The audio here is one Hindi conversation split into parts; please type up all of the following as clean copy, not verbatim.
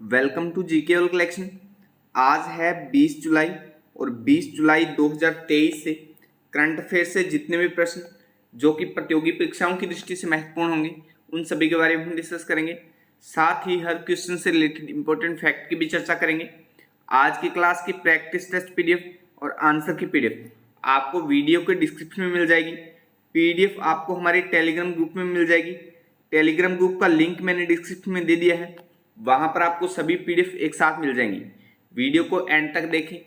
Welcome to GK all collection. आज है 20 जुलाई और 20 जुलाई 2023 से करंट अफेयर से जितने भी प्रश्न जो कि प्रतियोगी परीक्षाओं की दृष्टि से महत्वपूर्ण होंगे उन सभी के बारे में हम डिस्कस करेंगे। साथ ही हर क्वेश्चन से रिलेटेड इंपॉर्टेंट फैक्ट की भी चर्चा करेंगे। आज की क्लास की प्रैक्टिस टेस्ट पीडीएफ और आंसर की पीडीएफ आपको वीडियो के डिस्क्रिप्शन में मिल जाएगी। पीडीएफ आपको हमारे टेलीग्राम ग्रुप में मिल जाएगी। टेलीग्राम ग्रुप का लिंक मैंने डिस्क्रिप्शन में दे दिया है, वहां पर आपको सभी पीडीएफ एक साथ मिल जाएंगी। वीडियो को एंड तक देखें।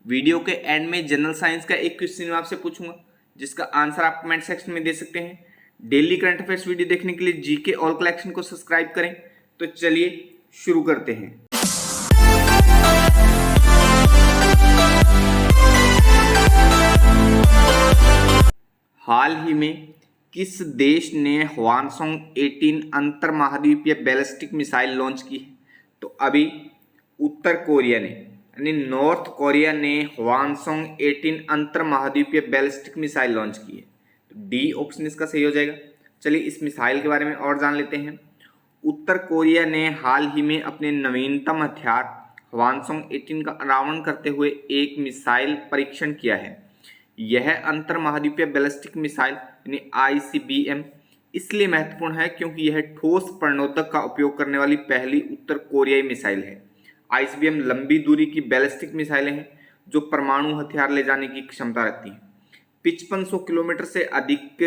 वीडियो के एंड में जनरल साइंस का एक क्वेश्चन मैं आपसे पूछूंगा जिसका आंसर आप कमेंट सेक्शन में दे सकते हैं। डेली करंट अफेयर्स वीडियो देखने के लिए जीके ऑल कलेक्शन को सब्सक्राइब करें। तो चलिए शुरू करते हैं। हाल ही में किस देश ने ह्वानसोंग 18 अंतर महाद्वीपीय बैलिस्टिक मिसाइल लॉन्च की है? तो अभी उत्तर कोरिया ने यानी नॉर्थ कोरिया ने ह्वानसोंग 18 अंतर महाद्वीपीय बैलिस्टिक मिसाइल लॉन्च की है। तो डी ऑप्शन इसका सही हो जाएगा। चलिए इस मिसाइल के बारे में और जान लेते हैं। उत्तर कोरिया ने हाल ही में अपने नवीनतम हथियार ह्वानसोंग 18 का अनावरण करते हुए एक मिसाइल परीक्षण किया है। यह अंतर महाद्वीपीय बैलिस्टिक मिसाइल यानी ICBM इसलिए महत्वपूर्ण है क्योंकि यह ठोस प्रणोदक का उपयोग करने वाली पहली उत्तर कोरियाई मिसाइल है। ICBM लंबी दूरी की बैलिस्टिक मिसाइलें हैं जो परमाणु हथियार ले जाने की क्षमता रखती हैं। 5500 किलोमीटर से अधिक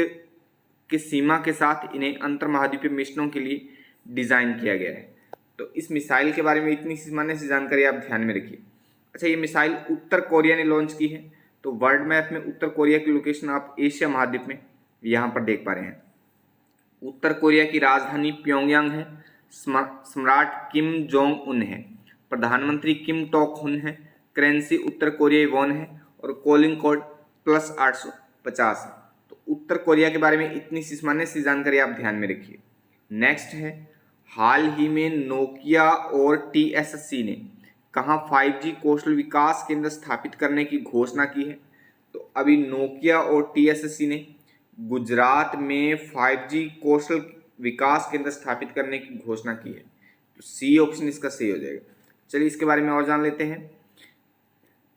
की सीमा के साथ इन्हें अंतर महाद्वीपीय मिशनों के लिए डिजाइन किया गया है। तो इस मिसाइल के बारे में इतनी सामान्य सी जानकारी आप ध्यान में रखिए। अच्छा, ये मिसाइल उत्तर कोरिया ने लॉन्च की है। तो वर्ल्ड मैप में उत्तर कोरिया की लोकेशन आप एशिया महाद्वीप में यहाँ पर देख पा रहे हैं। उत्तर कोरिया की राजधानी प्योंगयांग है। सम्राट किम जोंग उन है। प्रधानमंत्री किम टॉक हुन है। करेंसी उत्तर कोरियाई वॉन है और कॉलिंग कोड +850 है। तो उत्तर कोरिया के बारे में इतनी सामान्य सी जानकारी आप ध्यान में रखिए। नेक्स्ट है, हाल ही में नोकिया और TSSC ने कहाँ 5G कौशल विकास केंद्र स्थापित करने की घोषणा की है? तो अभी नोकिया और TSSC ने गुजरात में 5G कौशल विकास केंद्र स्थापित करने की घोषणा की है। तो सी ऑप्शन इसका सही हो जाएगा। चलिए इसके बारे में और जान लेते हैं।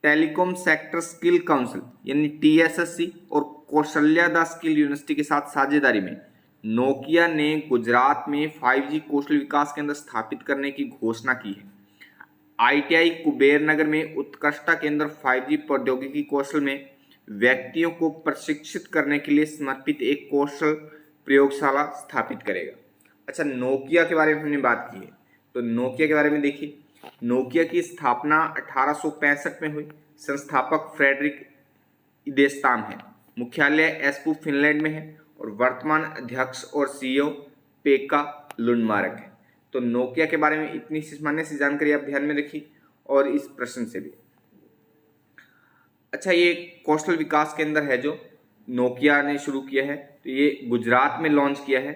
टेलीकॉम सेक्टर स्किल काउंसिल यानी TSSC और कौशल्या द स्किल यूनिवर्सिटी के साथ साझेदारी में नोकिया ने गुजरात में 5G कौशल विकास केंद्र स्थापित करने की घोषणा की है। ITI कुबेर नगर में उत्कृष्टता केंद्र 5G प्रौद्योगिकी कौशल में व्यक्तियों को प्रशिक्षित करने के लिए समर्पित एक कौशल प्रयोगशाला स्थापित करेगा। अच्छा, नोकिया के बारे में हमने बात की है। तो नोकिया के बारे में देखिए, नोकिया की स्थापना 1865 में हुई। संस्थापक फ्रेडरिक इदेस्ताम है। मुख्यालय एस्पू फिनलैंड में है और वर्तमान अध्यक्ष और CEO पेका लुंडमार्क है। तो नोकिया के बारे में इतनी सामान्य सी जानकारी आप ध्यान में रखिए और इस प्रश्न से भी। अच्छा, ये कौशल विकास केंद्र है जो नोकिया ने शुरू किया है, तो ये गुजरात में लॉन्च किया है।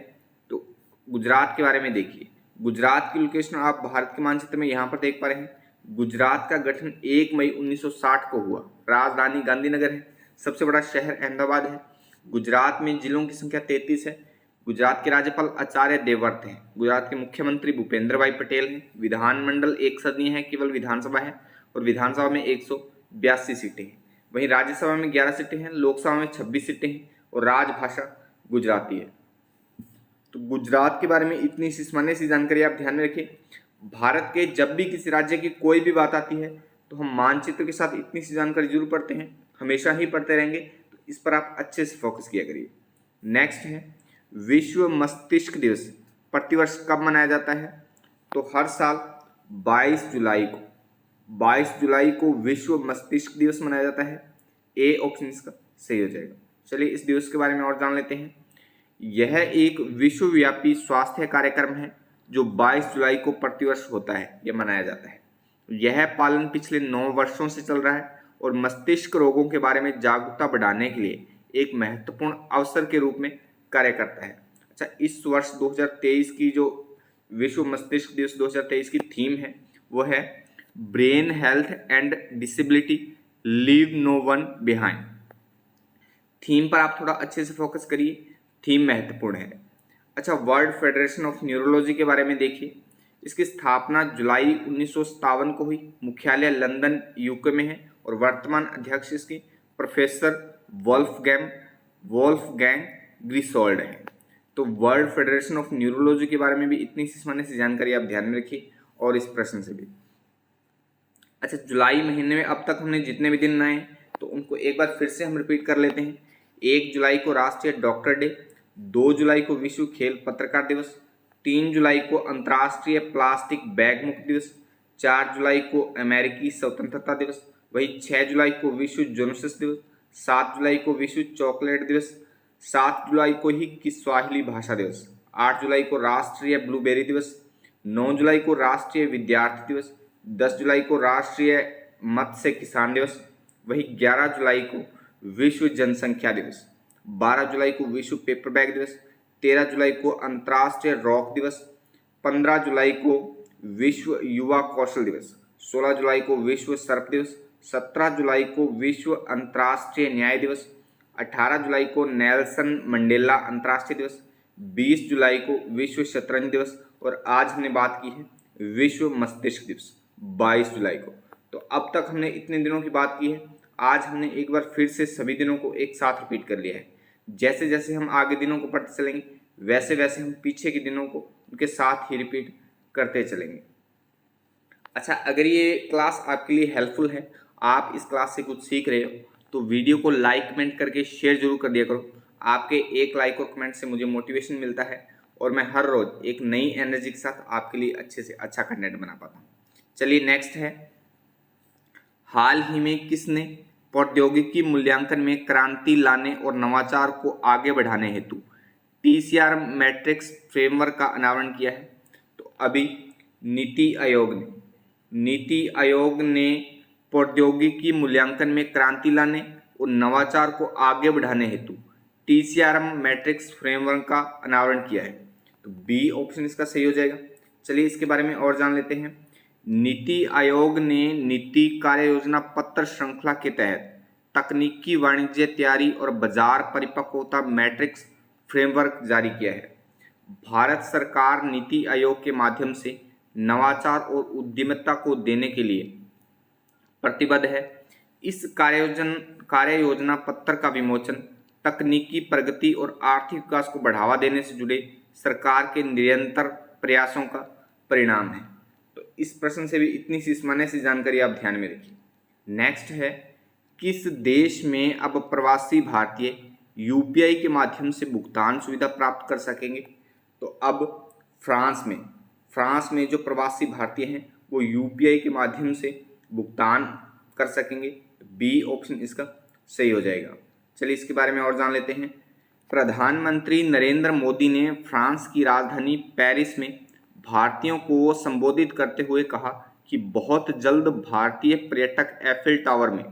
तो गुजरात के बारे में देखिए, गुजरात की लोकेशन आप भारत के मानचित्र में यहाँ पर देख पा रहे हैं। गुजरात का गठन 1 मई 1960 को हुआ। राजधानी गांधीनगर है। सबसे बड़ा शहर अहमदाबाद है। गुजरात में जिलों की संख्या 33 है। गुजरात के राज्यपाल आचार्य देवव्रत हैं। गुजरात के मुख्यमंत्री भूपेंद्र भाई पटेल हैं। विधानमंडल एक सदनीय है, केवल विधानसभा है और विधानसभा में 182 सीटें हैं। वहीं राज्यसभा में 11 सीटें हैं, लोकसभा में 26 सीटें हैं और राजभाषा गुजराती है। तो गुजरात के बारे में इतनी सामान्य सी जानकारी आप ध्यान में रखें। भारत के जब भी किसी राज्य की कोई भी बात आती है तो हम मानचित्र के साथ इतनी सी जानकारी जरूर पढ़ते हैं, हमेशा ही पढ़ते रहेंगे। तो इस पर आप अच्छे से फोकस किया करिए। नेक्स्ट है, विश्व मस्तिष्क दिवस प्रतिवर्ष कब मनाया जाता है? तो हर साल 22 जुलाई को विश्व मस्तिष्क दिवस मनाया जाता है। ए ऑप्शन इसका सही हो जाएगा। चलिए इस दिवस के बारे में और जान लेते हैं। यह एक विश्वव्यापी स्वास्थ्य कार्यक्रम है जो 22 जुलाई को प्रतिवर्ष होता है, यह मनाया जाता है। यह पालन पिछले 9 वर्षों से चल रहा है और मस्तिष्क रोगों के बारे में जागरूकता बढ़ाने के लिए एक महत्वपूर्ण अवसर के रूप में कार्य करता है। अच्छा, इस वर्ष 2023 की जो विश्व मस्तिष्क दिवस 2023 की थीम है वो है brain health and disability, leave no one behind. Theme पर आप थोड़ा अच्छे से फोकस करिए, थीम महत्वपूर्ण है। अच्छा, वर्ल्ड फेडरेशन ऑफ न्यूरोलॉजी के बारे में देखिए। इसकी स्थापना जुलाई 1957 को हुई। मुख्यालय लंदन यूके में है और वर्तमान अध्यक्ष इसके प्रोफेसर वोल्फगैंग ग्रिसोल्ड है। तो वर्ल्ड फेडरेशन ऑफ न्यूरोलॉजी के बारे में भी इतनी सी सामान्य सी जानकारी आप ध्यान में रखिए और इस प्रश्न से भी। अच्छा, जुलाई महीने में अब तक हमने जितने भी दिन बनाए तो उनको एक बार फिर से हम रिपीट कर लेते हैं। 1 जुलाई को राष्ट्रीय डॉक्टर डे, 2 जुलाई को विश्व खेल पत्रकार दिवस, 3 जुलाई को अंतर्राष्ट्रीय प्लास्टिक बैग मुक्त दिवस, 4 जुलाई को अमेरिकी स्वतंत्रता दिवस, वही 6 जुलाई को विश्व जोनसिस दिवस, 7 जुलाई को विश्व चॉकलेट दिवस, 7 जुलाई को ही किस्वाहिली भाषा दिवस, 8 जुलाई को राष्ट्रीय ब्लूबेरी दिवस, 9 जुलाई को राष्ट्रीय विद्यार्थी दिवस, 10 जुलाई को राष्ट्रीय मत्स्य किसान दिवस, वही 11 जुलाई को विश्व जनसंख्या दिवस, 12 जुलाई को विश्व पेपर बैग दिवस, 13 जुलाई को अंतर्राष्ट्रीय रॉक दिवस, 15 जुलाई को विश्व युवा कौशल दिवस, 16 जुलाई को विश्व सर्प दिवस, 17 जुलाई को विश्व अंतर्राष्ट्रीय न्याय दिवस, 18 जुलाई को नेल्सन मंडेला अंतर्राष्ट्रीय दिवस, 20 जुलाई को विश्व शतरंज दिवस और आज हमने बात की है विश्व मस्तिष्क दिवस 22 जुलाई को। तो अब तक हमने इतने दिनों की बात की है, आज हमने एक बार फिर से सभी दिनों को एक साथ रिपीट कर लिया है। जैसे जैसे हम आगे दिनों को पढ़ते चलेंगे वैसे वैसे हम पीछे के दिनों को उनके साथ ही रिपीट करते चलेंगे। अच्छा, अगर ये क्लास आपके लिए हेल्पफुल है, आप इस क्लास से कुछ सीख रहे हो तो वीडियो को लाइक कमेंट करके शेयर जरूर कर दिया करो। आपके एक लाइक और कमेंट से मुझे मोटिवेशन मिलता है और मैं हर रोज एक नई एनर्जी के साथ आपके लिए अच्छे से अच्छा कंटेंट बना पाता हूँ। चलिए नेक्स्ट है, हाल ही में किसने प्रौद्योगिकी मूल्यांकन में क्रांति लाने और नवाचार को आगे बढ़ाने हेतु TCR मैट्रिक्स फ्रेमवर्क का अनावरण किया है? तो अभी नीति आयोग ने प्रौद्योगिकी मूल्यांकन में क्रांति लाने और नवाचार को आगे बढ़ाने हेतु TCR मैट्रिक्स फ्रेमवर्क का अनावरण किया है। तो बी ऑप्शन इसका सही हो जाएगा। चलिए इसके बारे में और जान लेते हैं। नीति आयोग ने नीति कार्य योजना पत्र श्रृंखला के तहत तकनीकी वाणिज्य तैयारी और बाजार परिपक्वता मैट्रिक्स फ्रेमवर्क जारी किया है। भारत सरकार नीति आयोग के माध्यम से नवाचार और उद्यमिता को देने के लिए प्रतिबद्ध है। इस कार्य योजना पत्र का विमोचन तकनीकी प्रगति और आर्थिक विकास को बढ़ावा देने से जुड़े सरकार के निरंतर प्रयासों का परिणाम है। तो इस प्रश्न से भी इतनी सी सामान्य सी जानकारी आप ध्यान में रखिए। नेक्स्ट है, किस देश में अब प्रवासी भारतीय UPI के माध्यम से भुगतान सुविधा प्राप्त कर सकेंगे? तो अब फ्रांस में जो प्रवासी भारतीय हैं वो UPI के माध्यम से भुगतान कर सकेंगे। बी ऑप्शन इसका सही हो जाएगा। चलिए इसके बारे में और जान लेते हैं। प्रधानमंत्री नरेंद्र मोदी ने फ्रांस की राजधानी पेरिस में भारतीयों को संबोधित करते हुए कहा कि बहुत जल्द भारतीय पर्यटक एफिल टावर में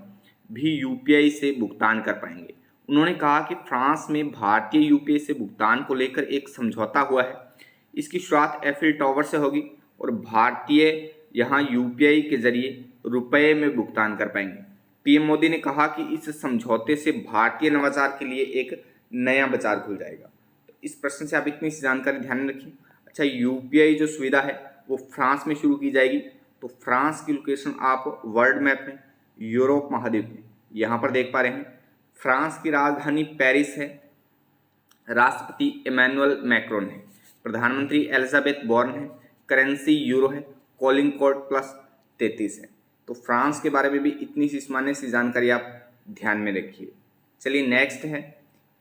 भी UPI से भुगतान कर पाएंगे। उन्होंने कहा कि फ्रांस में भारतीय UPI से भुगतान को लेकर एक समझौता हुआ है। इसकी शुरुआत एफिल टावर से होगी और भारतीय यहाँ UPI के जरिए रुपए में भुगतान कर पाएंगे। PM मोदी ने कहा कि इस समझौते से भारतीय नवाचार के लिए एक नया बाजार खुल जाएगा। तो इस प्रश्न से आप इतनी सी जानकारी ध्यान में रखिए। अच्छा, UPI जो सुविधा है वो फ्रांस में शुरू की जाएगी। तो फ्रांस की लोकेशन आप वर्ल्ड मैप में यूरोप महाद्वीप में यहाँ पर देख पा रहे हैं। फ्रांस की राजधानी पेरिस है, राष्ट्रपति इमैनुअल मैक्रोन है, प्रधानमंत्री एलिजाबेथ बोर्न है, करेंसी यूरो है, कॉलिंग कोड +33 है। तो फ्रांस के बारे में भी इतनी सी सामान्य सी जानकारी आप ध्यान में रखिए। चलिए नेक्स्ट है,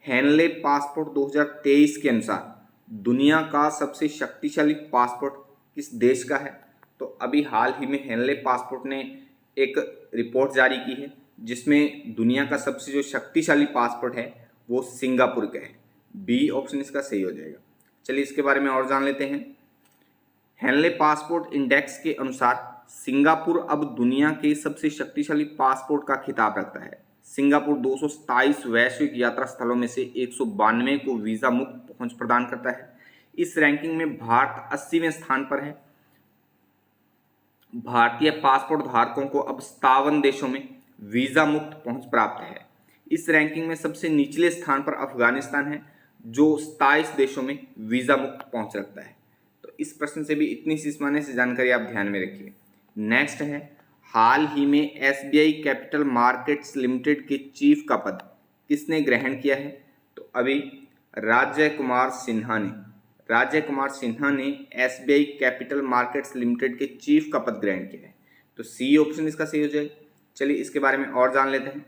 हेनले पासपोर्ट 2023 के अनुसार दुनिया का सबसे शक्तिशाली पासपोर्ट किस देश का है? तो अभी हाल ही में हेनले पासपोर्ट ने एक रिपोर्ट जारी की है जिसमें दुनिया का सबसे जो शक्तिशाली पासपोर्ट है वो सिंगापुर का है। बी ऑप्शन इसका सही हो जाएगा। चलिए इसके बारे में और जान लेते हैं। हेनले पासपोर्ट इंडेक्स के अनुसार सिंगापुर अब दुनिया के सबसे शक्तिशाली पासपोर्ट का खिताब रखता है। सिंगापुर 227 वैश्विक यात्रा स्थलों में से 192 को वीज़ा मुक्त पहुंच प्रदान करता है। इस रैंकिंग में भारत 80वें स्थान पर है। भारतीय पासपोर्ट धारकों को अब 57 देशों में वीज़ा मुक्त पहुंच प्राप्त है। इस रैंकिंग में सबसे निचले स्थान पर अफगानिस्तान है जो 27 देशों में वीज़ा मुक्त पहुंच रखता है। तो इस प्रश्न से भी इतनी सी सामान्य सी जानकारी आप ध्यान में रखिए। नेक्स्ट है, हाल ही में एसबीआई कैपिटल मार्केट्स लिमिटेड के चीफ का पद किसने ग्रहण किया है? तो अभी राजय कुमार सिन्हा ने एसबीआई कैपिटल मार्केट्स लिमिटेड के चीफ का पद ग्रहण किया है। तो सी ऑप्शन इसका सही हो जाएगा। चलिए इसके बारे में और जान लेते हैं।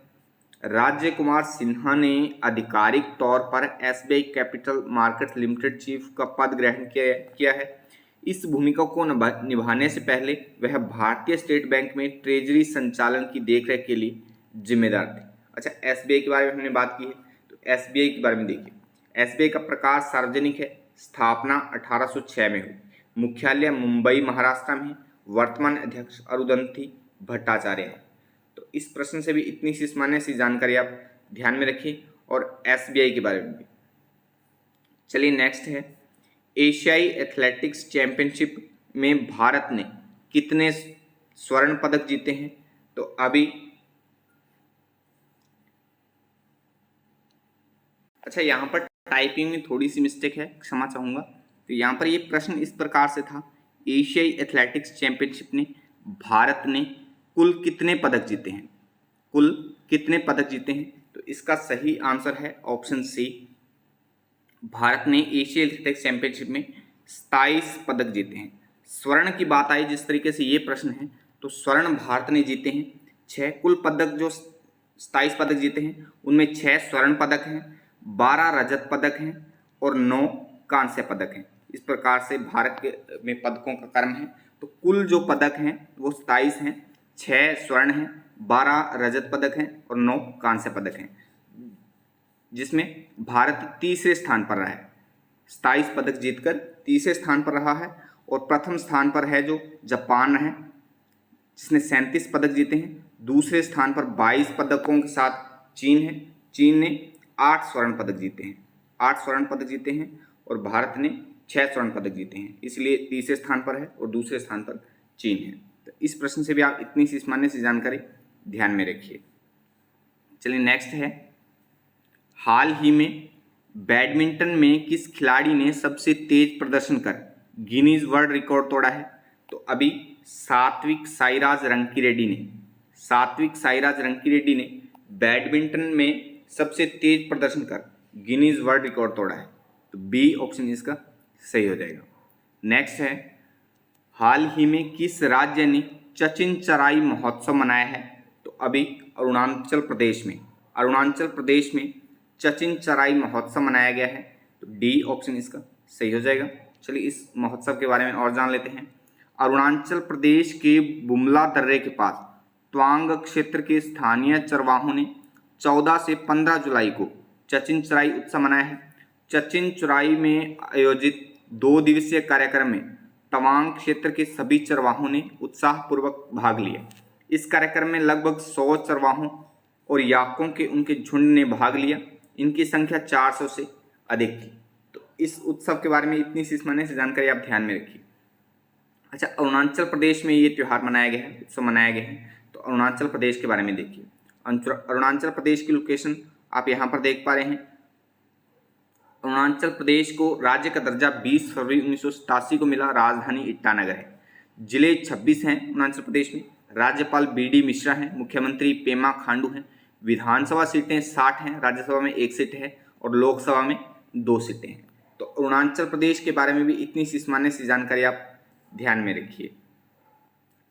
राजय कुमार सिन्हा ने आधिकारिक तौर पर SBI capital markets limited chief का पद ग्रहण किया है। इस भूमिका को निभाने से पहले वह भारतीय स्टेट बैंक में ट्रेजरी संचालन की देखरेख के लिए जिम्मेदार थे। अच्छा, एसबीआई के बारे में हमने बात की है, तो एसबीआई के बारे में देखिए। एसबीआई का प्रकार सार्वजनिक है, स्थापना 1806 में हुई, मुख्यालय मुंबई महाराष्ट्र में, वर्तमान अध्यक्ष अरुंधति भट्टाचार्य है। तो इस प्रश्न से भी इतनी सी सामान्य सी जानकारी आप ध्यान में रखिए और एसबीआई के बारे में भी। चलिए नेक्स्ट है, एशियाई एथलेटिक्स चैंपियनशिप में भारत ने कितने स्वर्ण पदक जीते हैं? तो अभी अच्छा, यहाँ पर टाइपिंग में थोड़ी सी मिस्टेक है, क्षमा चाहूँगा। तो यहाँ पर ये प्रश्न इस प्रकार से था, एशियाई एथलेटिक्स चैंपियनशिप ने भारत ने कुल कितने पदक जीते हैं? तो इसका सही आंसर है ऑप्शन सी। भारत ने एशियाई एथलेटिक्स चैंपियनशिप में 27 पदक जीते हैं। स्वर्ण की बात आई, जिस तरीके से ये प्रश्न है, तो स्वर्ण भारत ने जीते हैं 6। कुल पदक जो 27 पदक जीते हैं उनमें 6 स्वर्ण पदक हैं, 12 रजत पदक हैं और 9 कांस्य पदक हैं। इस प्रकार से भारत में पदकों का क्रम है। तो कुल जो पदक हैं वो 27 हैं, 6 स्वर्ण हैं, 12 रजत पदक हैं और 9 कांस्य पदक हैं, जिसमें भारत तीसरे स्थान पर रहा है। 27 पदक जीतकर तीसरे स्थान पर रहा है। और प्रथम स्थान पर है जो जापान है, जिसने 37 पदक जीते हैं। दूसरे स्थान पर 22 पदकों के साथ चीन है। चीन ने 8 स्वर्ण पदक जीते हैं और भारत ने 6 स्वर्ण पदक जीते हैं, इसलिए तीसरे स्थान पर है और दूसरे स्थान पर चीन है। तो इस प्रश्न से भी आप इतनी सी सामान्य सी जानकारी ध्यान में रखिए। चलिए नेक्स्ट है, हाल ही में बैडमिंटन में किस खिलाड़ी ने सबसे तेज प्रदर्शन कर गिनीज वर्ल्ड रिकॉर्ड तोड़ा है? तो अभी सात्विक साईराज रंकी रेड्डी ने बैडमिंटन में सबसे तेज प्रदर्शन कर गिनीज वर्ल्ड रिकॉर्ड तोड़ा है। तो बी ऑप्शन इसका सही हो जाएगा। नेक्स्ट है, हाल ही में किस राज्य ने चचिन चराई महोत्सव मनाया है? तो अभी अरुणाचल प्रदेश में चचिन चराई महोत्सव मनाया गया है। तो डी ऑप्शन इसका सही हो जाएगा। चलिए इस महोत्सव के बारे में और जान लेते हैं। अरुणाचल प्रदेश के बुमला दर्रे के पास तवांग क्षेत्र के स्थानीय चरवाहों ने 14 से 15 जुलाई को चचिन चराई उत्सव मनाया है। चचिन चराई में आयोजित 2 दिवसीय कार्यक्रम में तवांग क्षेत्र के सभी चरवाहों ने उत्साहपूर्वक भाग लिया। इस कार्यक्रम में लगभग 100 चरवाहों और याकों के उनके झुंड ने भाग लिया। इनकी संख्या 400 से अधिक थी। तो इस उत्सव के बारे में इतनी सी सामान्य सी जानकारी आप ध्यान में रखिए। अच्छा, अरुणाचल प्रदेश में ये त्यौहार मनाया गया है, उत्सव मनाया गया है। तो अरुणाचल प्रदेश के बारे में देखिए। अरुणाचल प्रदेश की लोकेशन आप यहाँ पर देख पा रहे हैं। अरुणाचल प्रदेश को राज्य का दर्जा 20 फरवरी 1987 को मिला। राजधानी ईटानगर है। जिले 26 हैं अरुणाचल प्रदेश में। राज्यपाल BD मिश्रा हैं। मुख्यमंत्री पेमा खांडू हैं। विधानसभा सीटें 60 हैं, राज्यसभा में 1 सीट है और लोकसभा में 2 सीटें हैं। तो अरुणाचल प्रदेश के बारे में भी इतनी सी सामान्य सी जानकारी आप ध्यान में रखिए।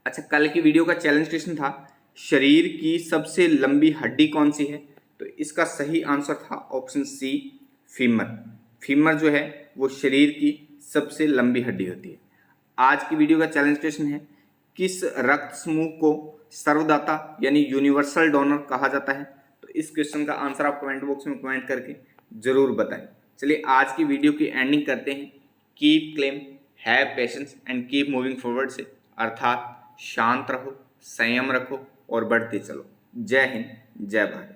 अच्छा, कल की वीडियो का चैलेंज क्वेश्चन था, शरीर की सबसे लंबी हड्डी कौन सी है? तो इसका सही आंसर था ऑप्शन सी, फीमर जो है वो शरीर की सबसे लंबी हड्डी होती है। आज की वीडियो का चैलेंज क्वेश्चन है, किस रक्त समूह को सर्वदाता यानी यूनिवर्सल डोनर कहा जाता है? तो इस क्वेश्चन का आंसर आप कमेंट बॉक्स में कमेंट करके जरूर बताएं। चलिए आज की वीडियो की एंडिंग करते हैं। Keep claim, have patience and keep moving forward से, अर्थात शांत रहो, संयम रखो और बढ़ते चलो। जय हिंद, जय भारत।